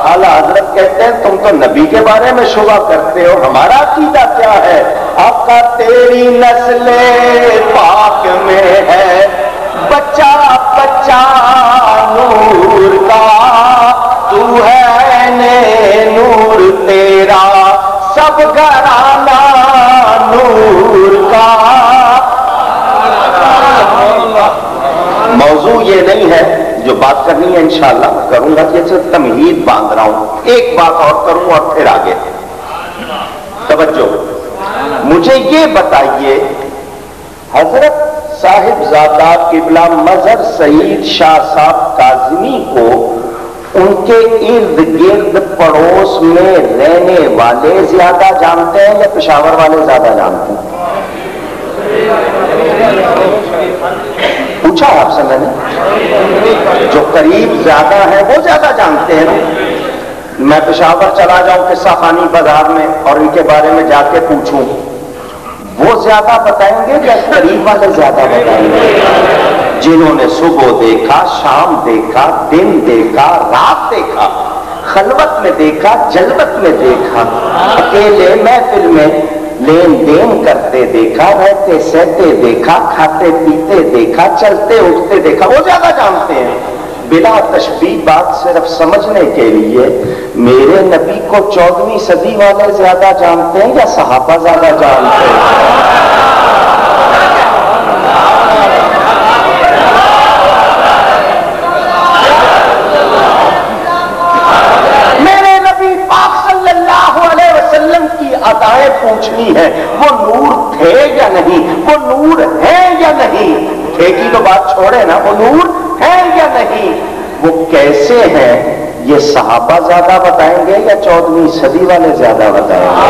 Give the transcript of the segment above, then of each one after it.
आला हजरत कहते हैं तुम तो नबी के बारे में शुबा करते हो, हमारा अकीदा क्या है? आका तेरी नस्ल पाक में है बच्चा बच्चा नूर का, तू है ने नूर तेरा सब घराना नूर का। मौजू ये नहीं है, जो बात करनी है इंशाअल्लाह करूंगा, जैसे तमहीद बांध रहा हूं, एक बात और करूं और फिर आगे। तवज्जो, मुझे ये बताइए हजरत साहिबजादा किबला मजहर सईद शाह साहब काज़मी को उनके इर्द गिर्द पड़ोस में रहने वाले ज्यादा जानते हैं या पेशावर वाले ज्यादा जानते हैं? पूछा आपसे मैंने, जो करीब ज्यादा है वो ज्यादा जानते हैं ना। मैं पेशावर चला जाऊं किस्सा खानी बाजार में और इनके बारे में जाके पूछूं, वो ज्यादा बताएंगे या करीब वाले ज्यादा बताएंगे? जिन्होंने सुबह देखा, शाम देखा, दिन देखा, रात देखा, खलवत में देखा, जलवत में देखा, अकेले महफिल में लेन देन करते देखा, रहते सहते देखा, खाते पीते देखा, चलते उठते देखा, वो ज्यादा जानते हैं। बिला तशबीह बात सिर्फ समझने के लिए, मेरे नबी को 14वीं सदी वाले ज्यादा जानते हैं या सहाबा ज्यादा जानते हैं? मेरे नबी पाक सल्लल्लाहु अलैहि वसल्लम की अदाएं पूछनी है, वो नूर थे या नहीं, वो नूर है या नहीं? थे की तो बात छोड़े ना, वो नूर है या नहीं, वो कैसे हैं, ये सहाबा ज्यादा बताएंगे या 14वीं सदी वाले ज्यादा बताएंगे?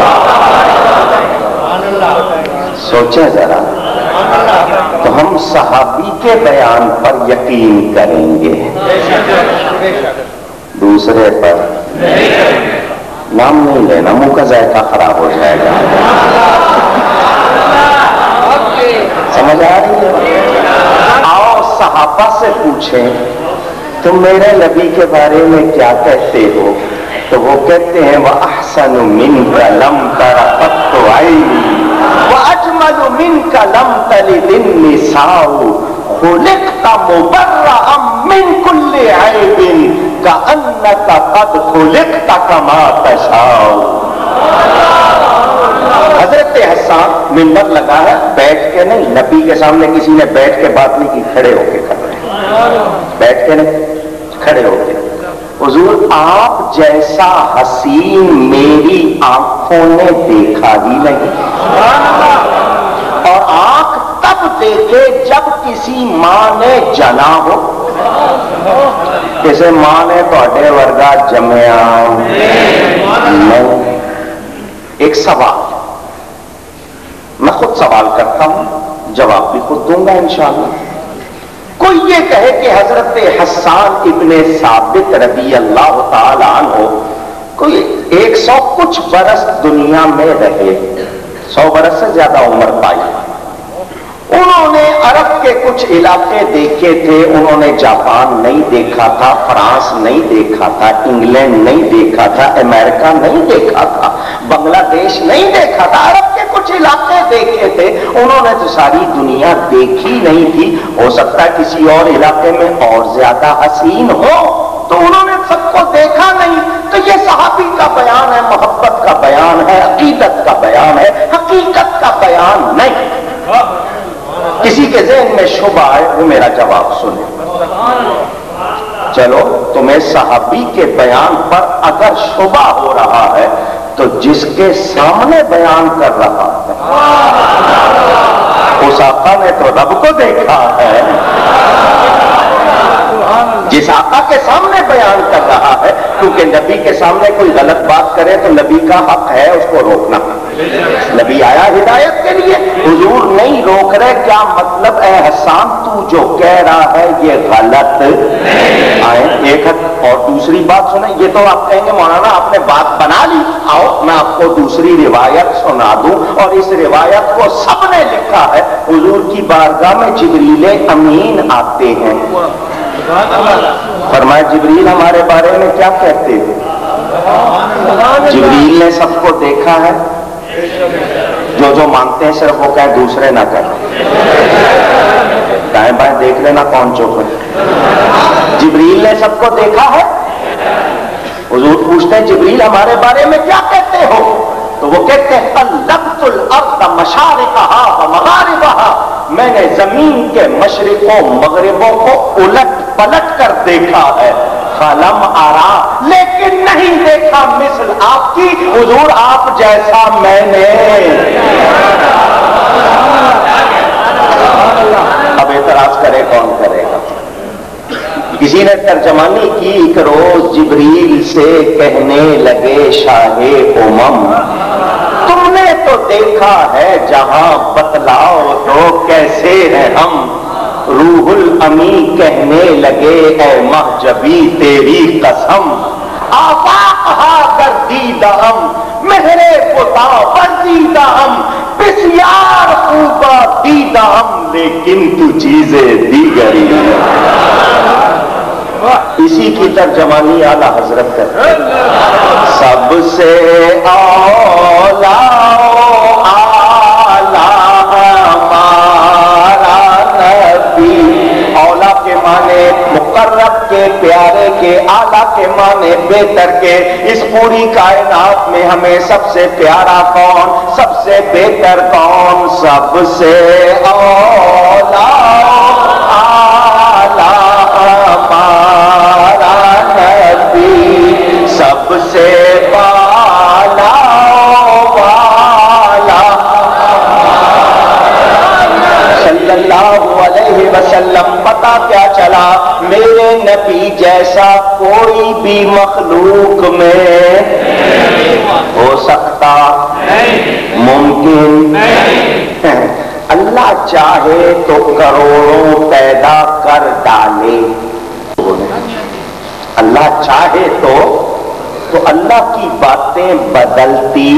सोचे जरा। तो हम सहाबी के बयान पर यकीन करेंगे, दूसरे पर नाम नहीं लेना, मुंह का जायका खराब हो जाएगा। समझ आ रही है? आओ सहाबा से पूछें तुम मेरे नबी के बारे में क्या कहते हो, तो वो कहते हैं वह अहसन मिनका लम तरा कत्तु ऐनी व अजमल मिनका लम तलिद निसाउ खुलिक़्ता मुबर्रअम मिन कुल्लि ऐबिन कअन्नका क़द खुलिक़्ता कमा तशाउ। हजरत हसन मिंबर लगा है, बैठ के नहीं, नबी के सामने किसी ने बैठ के बात नहीं की, खड़े होके कर रहे हैं, बैठ के नहीं, खड़े होके। हुजूर आप जैसा हसीन मेरी आंखों ने देखा ही नहीं, और आंख तब देखे जब किसी मां ने जना हो। किसी मां ने तो वर्गा जमया नहीं। एक सवाल, मैं खुद सवाल करता हूं, जवाब भी खुद दूंगा इंशाअल्लाह। कोई ये कहे कि हजरत हस्सान इब्ने साबित रज़ी अल्लाह ताला अन्हु कोई 100 कुछ बरस दुनिया में रहे, 100 बरस से ज्यादा उम्र पाई, उन्होंने अरब के कुछ इलाके देखे थे, उन्होंने जापान नहीं देखा था, फ्रांस नहीं देखा था, इंग्लैंड नहीं देखा था, अमेरिका नहीं देखा था, बांग्लादेश नहीं देखा था, अरब के कुछ इलाके देखे थे, उन्होंने तो सारी दुनिया देखी नहीं थी। हो सकता है किसी और इलाके में और ज्यादा हसीन हो, तो उन्होंने सबको देखा नहीं। तो ये सहाबी का बयान है, मोहब्बत का बयान है, अकीदत का बयान है, हकीकत का बयान नहीं। किसी के ज़हन में शुबा है वो मेरा जवाब सुने। चलो, तुम्हें सहाबी के बयान पर अगर शुबा हो रहा है तो जिसके सामने बयान कर रहा है उस आका ने तो रब को देखा है। जिस आका के सामने बयान कर रहा है, क्योंकि नबी के सामने कोई गलत बात करे तो नबी का हक है उसको रोकना। नबी आया हिदायत के लिए, हुजूर नहीं रोक रहे। क्या मतलब है हसन तू जो कह रहा है ये गलत आए? एक और दूसरी बात सुने, ये तो आप कहेंगे मौलाना आपने बात बना ली, आओ मैं आपको दूसरी रिवायत सुना दूं। और इस रिवायत को सबने लिखा है, हुजूर की बारगाह में जिब्रील अमीन आते हैं, फरमाया जिब्रील हमारे बारे में क्या कहते हैं? جبریل نے سب کو دیکھا ہے؟ جو مانگتے ہیں صرف وہ کہیں، دوسرے نہ کہیں۔ دائیں بائیں دیکھ لینا کون چپ ہے۔ جبریل نے سب کو دیکھا ہے؟ حضور پوچھتے ہیں جبریل ہمارے بارے میں کیا کہتے ہو؟ تو وہ کہتے ہیں قلبت الارض مشارقہا ومغاربہا، میں نے زمین کے مشرقوں مغربوں کو الٹ پلٹ کر دیکھا ہے، فلم آرا، لیکن نہیں دیکھا مثل آپ کی، حضور آپ جیسا میں نے۔ اب اعتراض کرے کون کرے گا؟ کسی نے ترجمانی کی، ایک روز جبریل سے کہنے لگے شاہ امم، تم نے تو دیکھا ہے جہاں، بتلاؤ تو کیسے ہیں ہم؟ روح الامی کہنے لگے اے محجبی تیری قسم، آفاق ہا گردیدہ ہم، مہرے پتا بردیدہ ہم، بسیار خوبا دیدہ ہم، لیکن تو چیزیں دیگری۔ اسی کی ترجمانی اعلیٰ حضرت کرتے ہیں، سب سے اولا اعلیٰ ہمارا نبی، اولا کے معنی مقرب کے، پیارے کے، اعلیٰ کے معنی بہتر کے۔ اس پوری کائنات میں ہمیں سب سے پیارا کون، سب سے بہتر کون؟ سب سے اولا سب سے والا صلی اللہ علیہ وسلم۔ پتہ کیا چلا؟ میرے نبی جیسا کوئی بھی مخلوق میں ہو سکتا ممکن اللہ چاہے تو کروڑوں پیدا کر ڈالے، اللہ چاہے تو اللہ کی باتیں بدلتی۔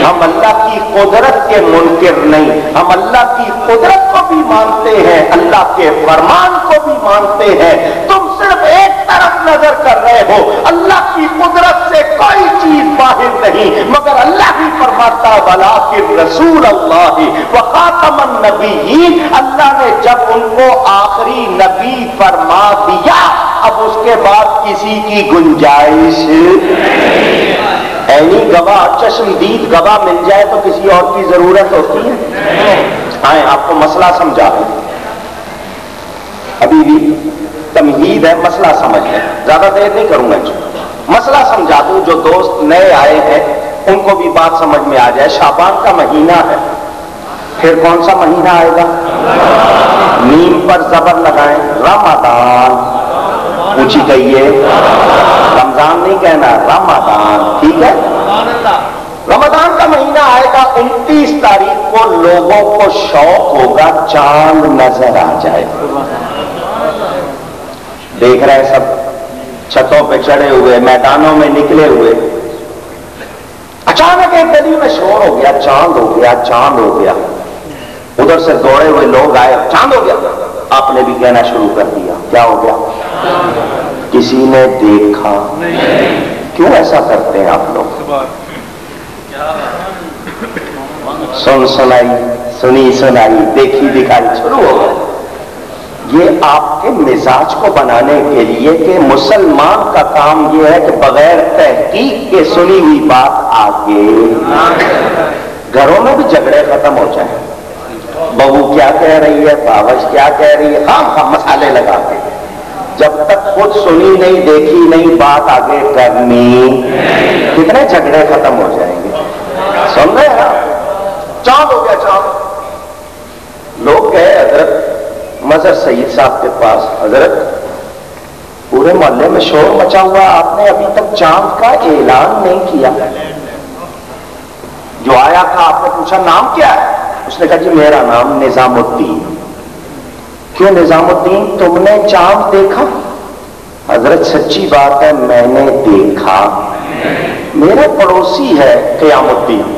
ہم اللہ کی قدرت کے منکر نہیں، ہم اللہ کی قدرت کو بھی مانتے ہیں، اللہ کے فرمان کو بھی مانتے ہیں۔ تم صرف ایک طرف نظر کر رہے ہو، اللہ کی قدرت سے کوئی چیز باہر نہیں، مگر اللہ ہی فرماتا وَلَٰكِن رسول اللہ وَخَاتَمَ النَّبِيِّينَ، اللہ نے جب ان کو آخری نبی فرما دیا، اب اس کے بعد کسی کی گنجائش عینی گواہ، چشمدید گواہ مل جائے تو کسی اور کی ضرورت ہوتی ہے؟ آئیں آپ کو مسئلہ سمجھا دوں، ابھی بھی تمہید ہے، مسئلہ سمجھ لیں، زیادہ دیر نہیں کروں گا، مسئلہ سمجھا دوں۔ جو دوست نئے آئے ہیں ان کو بھی بات سمجھ میں آ جائے۔ شعبان کا مہینہ ہے، پھر کون سا مہینہ آئے گا؟ میم پر زبر لگائیں، رمضان، اونچی کہیے، رمضان نہیں کہنا، رمضان، ٹھیک ہے؟ رمضان کا مہینہ آئے گا، 29 تاریخ کو لوگوں کو شوق ہوگا چاند نظر آ جائے۔ دیکھ رہے سب چھتوں پہ چڑھے ہوئے، میدانوں میں نکلے ہوئے، اچانک ایک گلی میں شور ہو گیا، چاند ہو گیا، چاند ہو گیا۔ ادھر سے دوڑے ہوئے لوگ آئے، چاند ہو گیا۔ آپ نے بھی کہنا شروع کر دیا، کیا ہو گیا؟ کسی نے دیکھا؟ کیوں ایسا کرتے ہیں آپ لوگ؟ سن سنائی، سنی سنائی، دیکھی دکھائی شروع ہو گئے۔ یہ آپ کے مزاج کو بنانے کے لیے کہ مسلمان کا کام یہ ہے کہ بغیر تحقیق کے سنی ہوئی بات آگے۔ گھروں میں بھی جھگڑے ختم ہو جائیں، بہو کیا کہہ رہی ہے، باوش کیا کہہ رہی ہے، خام مسالے لگا کے، جب تک خود سنی نہیں دیکھی نہیں بات آگے کرنی، کتنے جھگڑے ختم ہو جائیں گے۔ سن رہے ہیں آپ؟ چاند ہو گیا، چاند۔ لوگ گئے حضرت مظہر سید صاحب کے پاس، حضرت پورے محلے میں شور مچا ہوا، آپ نے ابھی تک چاند کا اعلان نہیں کیا۔ جو آیا تھا آپ نے پوچھا نام کیا ہے؟ اس نے کہا جی میرا نام نظام الدین۔ کیوں نظام الدین، تم نے چاند دیکھا؟ حضرت سچی بات ہے میں نے دیکھا، میرا پڑوسی ہے قیام الدین۔